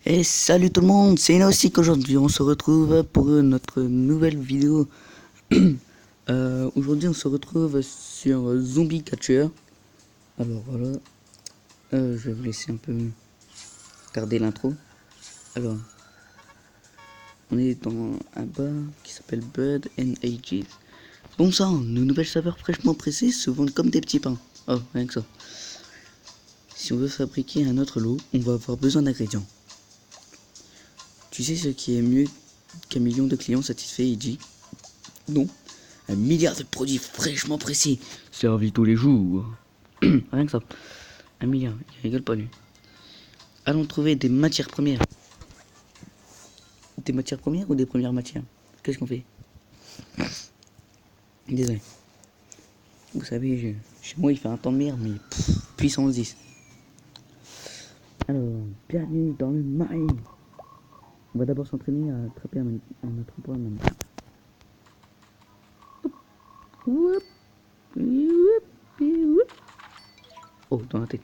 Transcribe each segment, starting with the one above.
Et salut tout le monde, c'est Nausik. Aujourd'hui on se retrouve pour notre nouvelle vidéo. Aujourd'hui on se retrouve sur Zombie Catcher. Alors voilà, je vais vous laisser un peu regarder l'intro. Alors, on est dans un bar qui s'appelle Bud and Ages. Bon sang, nos nouvelles saveurs fraîchement pressées se vendent comme des petits pains. Oh, rien que ça. Si on veut fabriquer un autre lot, on va avoir besoin d'ingrédients. Tu sais ce qui est mieux qu'un million de clients satisfaits, Eiji? Non. 1 milliard de produits fraîchement pressés, servis tous les jours. Rien que ça. 1 milliard, il rigole pas lui. Allons trouver des matières premières. Des matières premières ou des premières matières? Qu'est-ce qu'on fait? Désolé. Vous savez, chez moi il fait un temps de merde, mais puissance 10. Alors, bienvenue dans le mine. On va d'abord s'entraîner à attraper un autre point. Oh, dans la tête.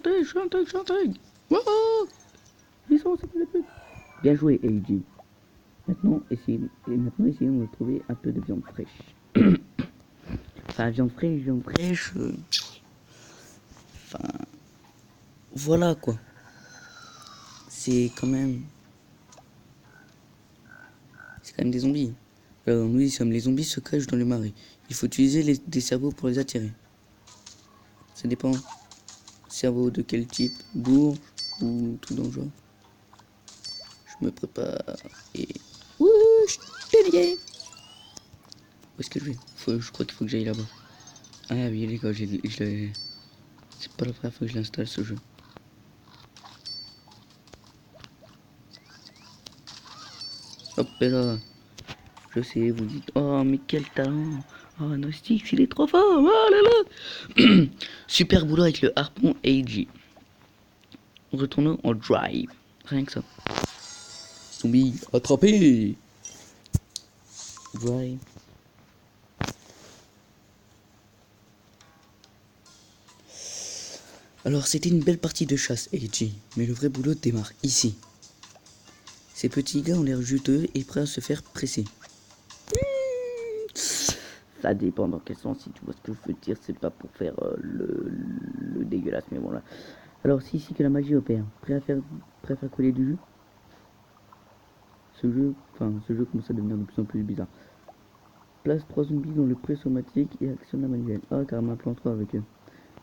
Je suis un tag. Wouhou! Puissance, c'est le truc. Bien joué, Eiji. Maintenant, essayons de trouver un peu de viande fraîche. Enfin, viande fraîche. Enfin, voilà quoi. C'est quand même des zombies. Alors, nous y sommes. Les zombies se cachent dans le marais. Il faut utiliser des cerveaux pour les attirer. Ça dépend. Cerveau de quel type? Bourge ou tout dans le genre. Je me prépare et... Wouh, je t'ai lié. Où est-ce que je vais? Je crois qu'il faut que j'aille là-bas. Ah oui les gars, c'est pas la première fois que je l'installe ce jeu. Hop là. Je sais, vous dites, oh mais quel talent. Oh Nostix, il est trop fort. Oh là là. Super boulot avec le harpon AG. Retournons en drive. Rien que ça. Zombie, attrapé. Drive. Alors c'était une belle partie de chasse, AG. Mais le vrai boulot démarre ici. Ces petits gars ont l'air juteux et prêts à se faire presser. Ça dépend dans quel sens, si tu vois ce que je veux dire, c'est pas pour faire le dégueulasse, mais bon là. Alors c'est ici que la magie opère. Prêt à faire coller du jus? Ce jeu commence à devenir de plus en plus bizarre. Place 3 zombies dans le pré-somatique et actionne la manuelle. Ah, carrément un plan 3 avec eux.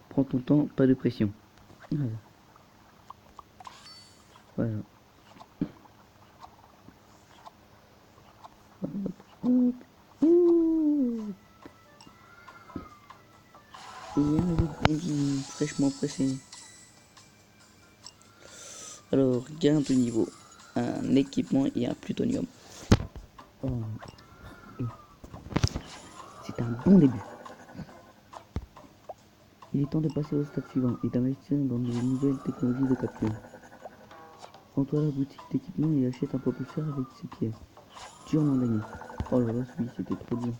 Prends ton temps, pas de pression. Voilà. Voilà. Et un zombie fraîchement pressé. Alors, gain de niveau. Un équipement et un plutonium. Oh. C'est un bon début. Il est temps de passer au stade suivant et d'investir dans de nouvelles technologies de capture. Rends-toi à la boutique d'équipement et achète un propulseur avec ses pièces. Durement gagné. Oh là là, celui c'était trop dur.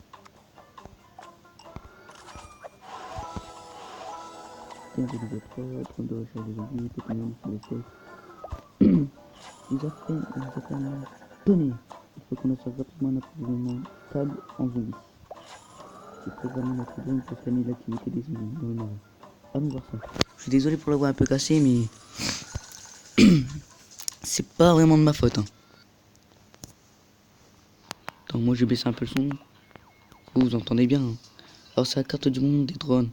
Tiens, de niveau 3, prendre de recherche des zombies, plutonium sur les têtes. Nous a fait un tonner. Il faut qu'on assure rapidement un approvisionnement stable en zombies. J'ai programmé notre drone pour scanner l'activité des zombies dans le marais. Allons voir ça. Je suis désolé pour l'avoir un peu cassé, mais c'est pas vraiment de ma faute. Hein. Donc moi j'ai baissé un peu le son. Vous entendez bien. Hein. Alors c'est la carte du monde des drones.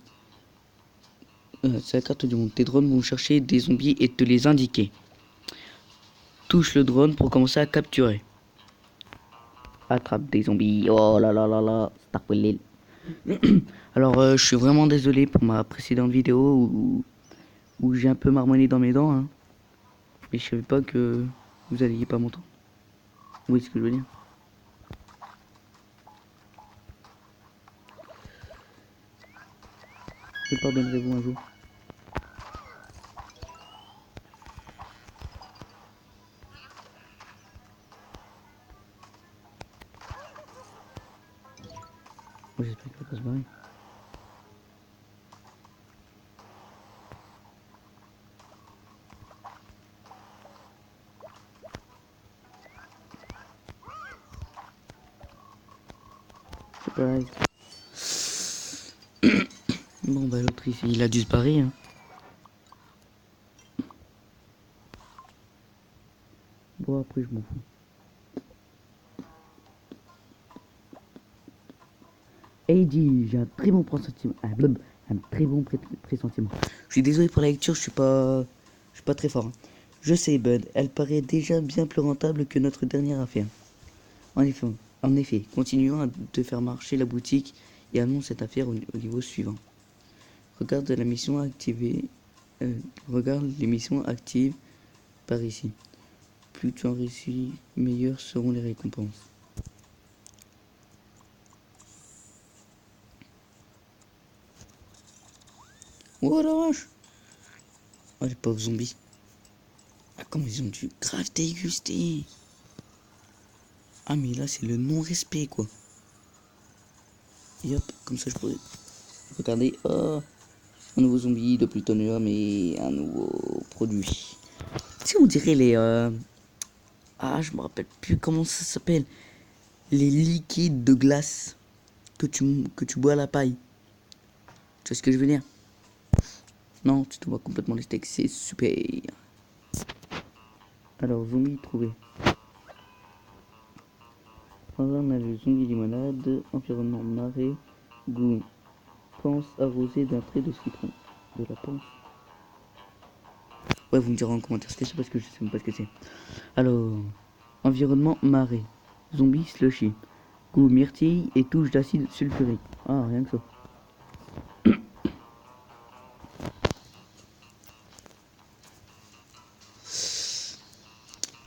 C'est la carte du monde. Tes drones vont chercher des zombies et te les indiquer. Touche le drone pour commencer à capturer. Attrape des zombies. Oh là là là là. Starwell. Alors je suis vraiment désolé pour ma précédente vidéo où j'ai un peu marmonné dans mes dents. Hein. Mais je savais pas que vous alliez pas m'entendre. Vous voyez ce que je veux dire? Me pardonnerez-vous un jour? Moi j'espère qu'il va pas se barrer. Right. Bon bah l'autre ici, il a dû se barrer. Hein. Bon après je m'en fous. Heidi, j'ai un très bon pressentiment. Un très bon pressentiment. Je suis désolé pour la lecture, je suis pas très fort. Hein. Je sais, Bud, elle paraît déjà bien plus rentable que notre dernière affaire. En effet, continuons à te faire marcher la boutique et amenons cette affaire au niveau suivant. Regarde la mission activée. Regarde les missions actives par ici. Plus tu en réussis, meilleures seront les récompenses. Oh la vache! Oh les pauvres zombies. Ah comment ils ont dû grave déguster. Ah mais là c'est le non-respect quoi. Et hop, comme ça je pourrais regarder. Oh, un nouveau zombie de plutonium et un nouveau produit. Si on dirait les... Ah je me rappelle plus comment ça s'appelle. Les liquides de glace que tu bois à la paille. Tu vois ce que je veux dire? Non, tu te vois complètement les steaks, c'est super. Alors, zombie trouvé. On a le zombie limonade, environnement marée, goût, pense arrosé d'un trait de citron. De la panse. Ouais, vous me direz en commentaire ce que c'est parce que je sais même pas ce que c'est. Alors, environnement marée, zombie slushy, goût myrtille et touche d'acide sulfurique. Ah, rien que ça.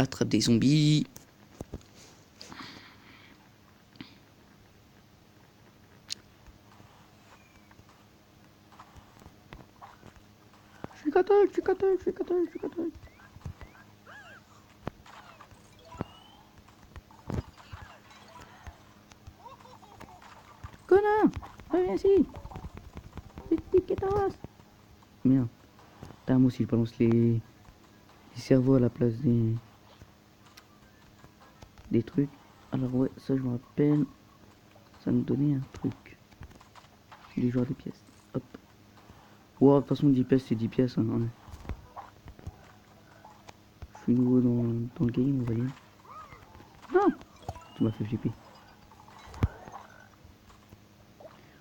Attrape des zombies. Je suis catal, je suis catal, je suis catal, je suis catal. Connard, reviens ici. Petit quétasse. Merde. Putain, moi aussi je balance les cerveaux à la place des trucs. Alors ouais, ça je me rappelle. Ça me donnait un truc. Du genre des pièces. Hop. Wow, de toute façon 10 pièces c'est 10 pièces. Hein. Je suis nouveau dans le game, on va dire. Non, tu m'as fait flipper.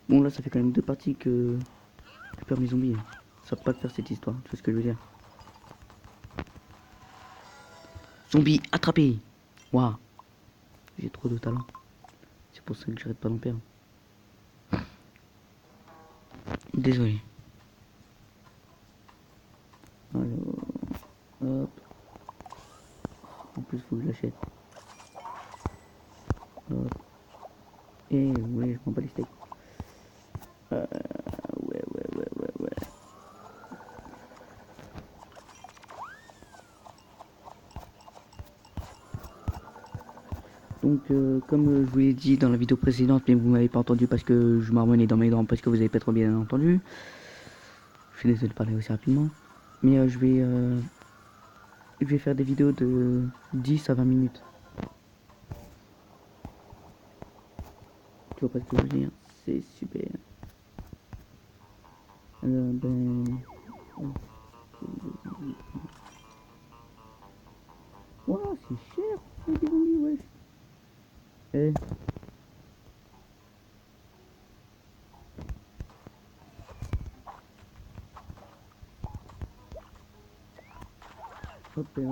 Bon là ça fait quand même 2 parties que je perds mes zombies. Hein. Ça va pas le faire cette histoire, tu vois ce que je veux dire. Zombie attrapé. Waouh. J'ai trop de talent. C'est pour ça que j'arrête pas d'en perdre. Désolé. Alors, hop. En plus, faut que je l'achète. Hop. Et ouais, je prends pas les steaks. Ouais. Donc, comme je vous l'ai dit dans la vidéo précédente, mais vous m'avez pas entendu parce que je marmonnais dans mes dents, parce que vous avez pas trop bien entendu. Je suis désolé de parler aussi rapidement. Mais je vais faire des vidéos de 10 à 20 minutes. Tu vois pas ce que je veux dire? C'est super. Alors, ben... Wow, c'est cher, c'est des zombies, wesh. Eh. Hop, il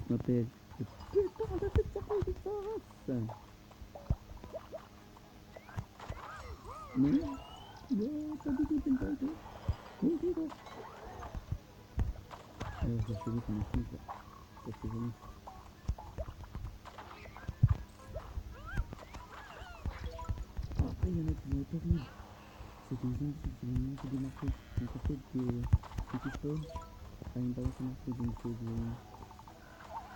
m'appelle. Putain, de cette certaine différence. Mais, pas du tout, t'aimes pas ça. Oui, c'est ça. Alors, je vais acheter son machine, quoi. Parce que j'aime. Après, il y en a qui vont être horribles. C'est des zombies qui vont monter des marchés. Donc, en fait, des pistolets, à une balance à marché, donc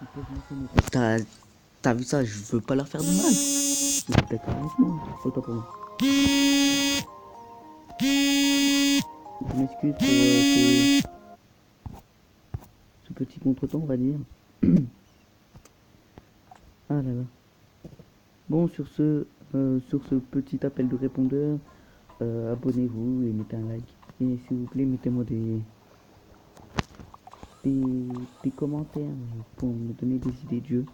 ils peuvent monter mes trucs. T'as vu ça? Je veux pas leur faire de mal. Vous êtes d'accord avec moi? Autant pour moi. Je m'excuse pour ce petit contretemps, on va dire. Ah là là. Bon, sur ce, sur ce petit appel de répondeur, abonnez-vous et mettez un like. Et s'il vous plaît, mettez-moi des commentaires pour me donner des idées de jeux.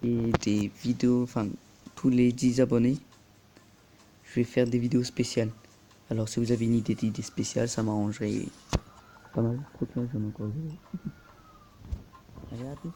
Et des vidéos, enfin, tous les 10 abonnés, je vais faire des vidéos spéciales. Alors si vous avez une idée spéciale, ça m'arrangerait pas mal. Trop que là, j'en ai encore. Allez, à plus.